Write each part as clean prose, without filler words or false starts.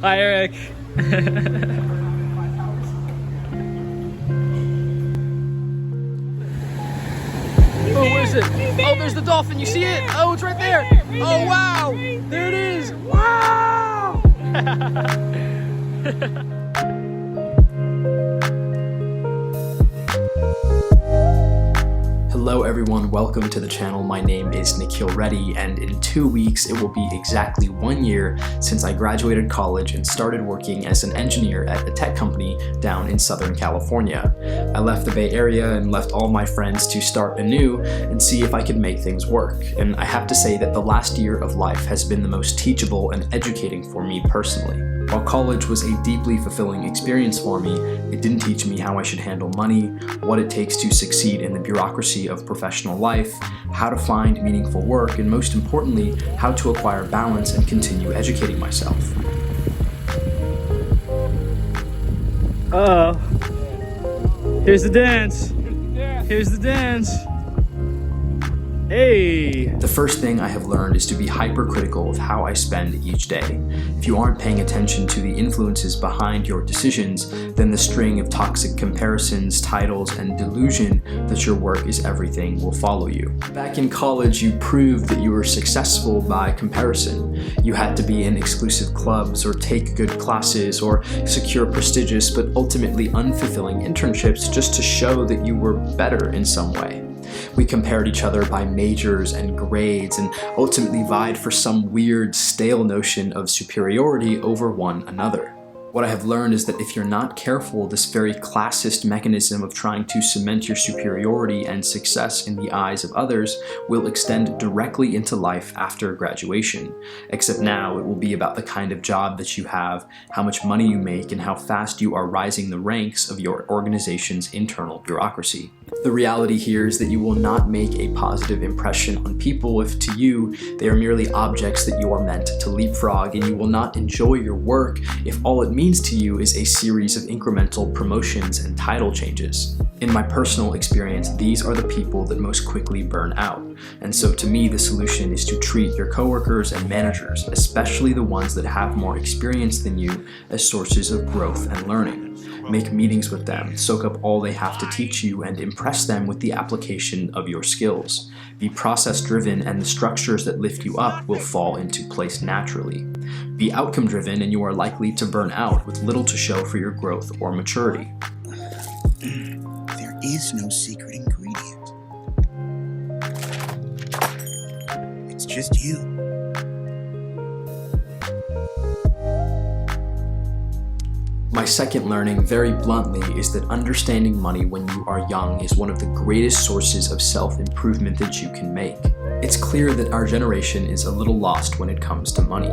Hi, Eric. Oh, where is it? Oh, there's the dolphin. You see it? Oh, it's right there. Oh, wow. There it is. Wow. Hello everyone, welcome to the channel. My name is Nikhil Reddy, and in 2 weeks it will be exactly 1 year since I graduated college and started working as an engineer at a tech company down in Southern California. I left the Bay Area and left all my friends to start anew and see if I could make things work. And I have to say that the last year of life has been the most teachable and educating for me personally. While college was a deeply fulfilling experience for me, it didn't teach me how I should handle money, what it takes to succeed in the bureaucracy of professional life, how to find meaningful work, and most importantly, how to acquire balance and continue educating myself. Uh-oh. Here's the dance. Here's the dance. Hey! The first thing I have learned is to be hypercritical of how I spend each day. If you aren't paying attention to the influences behind your decisions, then the string of toxic comparisons, titles, and delusion that your work is everything will follow you. Back in college, you proved that you were successful by comparison. You had to be in exclusive clubs, or take good classes, or secure prestigious but ultimately unfulfilling internships just to show that you were better in some way. We compared each other by majors and grades and ultimately vied for some weird, stale notion of superiority over one another. What I have learned is that if you're not careful, this very classist mechanism of trying to cement your superiority and success in the eyes of others will extend directly into life after graduation. Except now it will be about the kind of job that you have, how much money you make, and how fast you are rising the ranks of your organization's internal bureaucracy. The reality here is that you will not make a positive impression on people if to you they are merely objects that you are meant to leapfrog, and you will not enjoy your work if all it means to you is a series of incremental promotions and title changes. In my personal experience, these are the people that most quickly burn out. And so to me, the solution is to treat your coworkers and managers, especially the ones that have more experience than you, as sources of growth and learning. Make meetings with them, soak up all they have to teach you, and impress them with the application of your skills. Be process-driven, and the structures that lift you up will fall into place naturally. Be outcome-driven, and you are likely to burn out with little to show for your growth or maturity. There is no secret ingredient. It's just you. My second learning, very bluntly, is that understanding money when you are young is one of the greatest sources of self-improvement that you can make. It's clear that our generation is a little lost when it comes to money.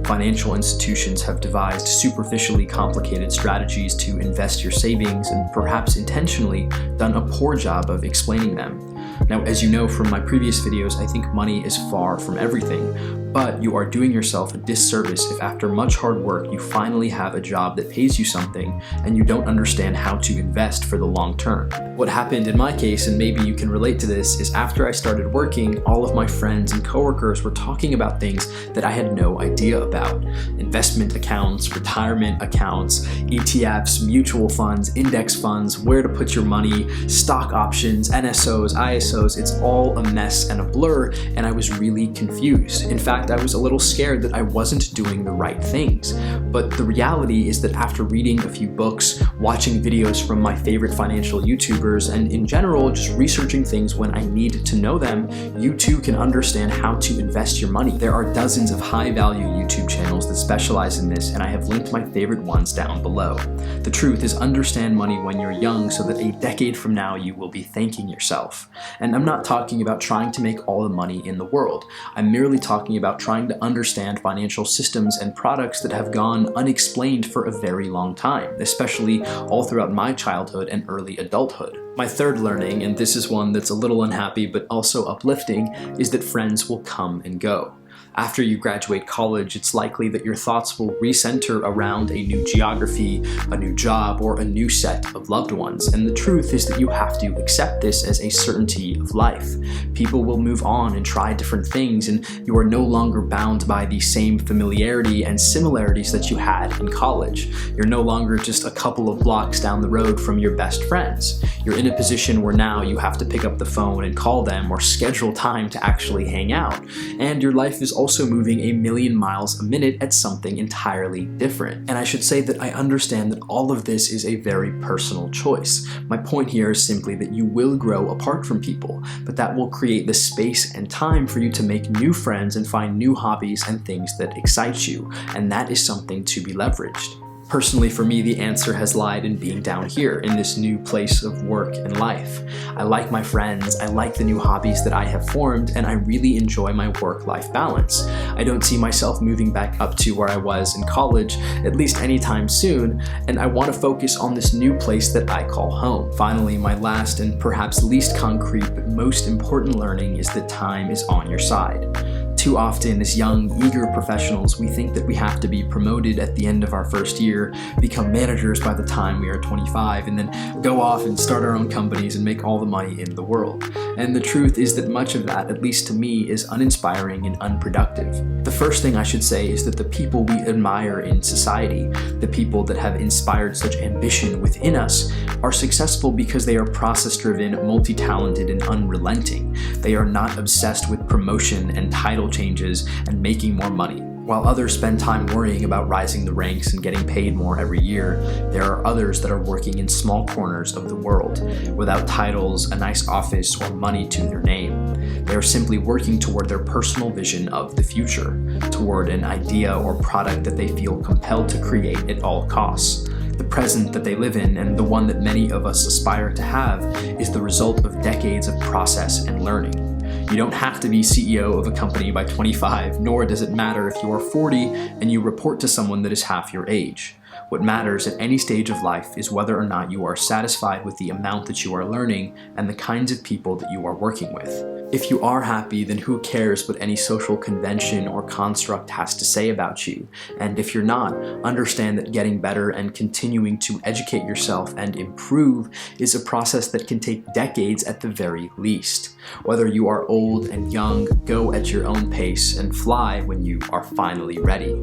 Financial institutions have devised superficially complicated strategies to invest your savings and perhaps intentionally done a poor job of explaining them. Now, as you know from my previous videos, I think money is far from everything, but you are doing yourself a disservice if after much hard work you finally have a job that pays you something and you don't understand how to invest for the long term. What happened in my case, and maybe you can relate to this, is after I started working, all of my friends and coworkers were talking about things that I had no idea about. Investment accounts, retirement accounts, ETFs, mutual funds, index funds, where to put your money, stock options, NSOs, ISOs. It's all a mess and a blur, and I was really confused. In fact, I was a little scared that I wasn't doing the right things. But the reality is that after reading a few books, watching videos from my favorite financial YouTubers, and in general just researching things when I need to know them, you too can understand how to invest your money. There are dozens of high-value YouTube channels that specialize in this, and I have linked my favorite ones down below. The truth is, understand money when you're young so that a decade from now you will be thanking yourself. And I'm not talking about trying to make all the money in the world. I'm merely talking about trying to understand financial systems and products that have gone unexplained for a very long time, especially all throughout my childhood and early adulthood. My third learning, and this is one that's a little unhappy but also uplifting, is that friends will come and go. After you graduate college, it's likely that your thoughts will recenter around a new geography, a new job, or a new set of loved ones. And the truth is that you have to accept this as a certainty of life. People will move on and try different things, and you are no longer bound by the same familiarity and similarities that you had in college. You're no longer just a couple of blocks down the road from your best friends. You're in a position where now you have to pick up the phone and call them or schedule time to actually hang out. And your life is also moving a million miles a minute at something entirely different. And I should say that I understand that all of this is a very personal choice. My point here is simply that you will grow apart from people, but that will create the space and time for you to make new friends and find new hobbies and things that excite you. And that is something to be leveraged. Personally, for me, the answer has lied in being down here, in this new place of work and life. I like my friends, I like the new hobbies that I have formed, and I really enjoy my work-life balance. I don't see myself moving back up to where I was in college, at least anytime soon, and I want to focus on this new place that I call home. Finally, my last and perhaps least concrete but most important learning is that time is on your side. Too often, as young, eager professionals, we think that we have to be promoted at the end of our first year, become managers by the time we are 25, and then go off and start our own companies and make all the money in the world. And the truth is that much of that, at least to me, is uninspiring and unproductive. The first thing I should say is that the people we admire in society, the people that have inspired such ambition within us, are successful because they are process-driven, multi-talented, and unrelenting. They are not obsessed with promotion and title changes and making more money. While others spend time worrying about rising the ranks and getting paid more every year, there are others that are working in small corners of the world, without titles, a nice office, or money to their name. They are simply working toward their personal vision of the future, toward an idea or product that they feel compelled to create at all costs. The present that they live in, and the one that many of us aspire to have, is the result of decades of process and learning. You don't have to be CEO of a company by 25, nor does it matter if you are 40 and you report to someone that is half your age. What matters at any stage of life is whether or not you are satisfied with the amount that you are learning and the kinds of people that you are working with. If you are happy, then who cares what any social convention or construct has to say about you? And if you're not, understand that getting better and continuing to educate yourself and improve is a process that can take decades at the very least. Whether you are old and young, go at your own pace and fly when you are finally ready.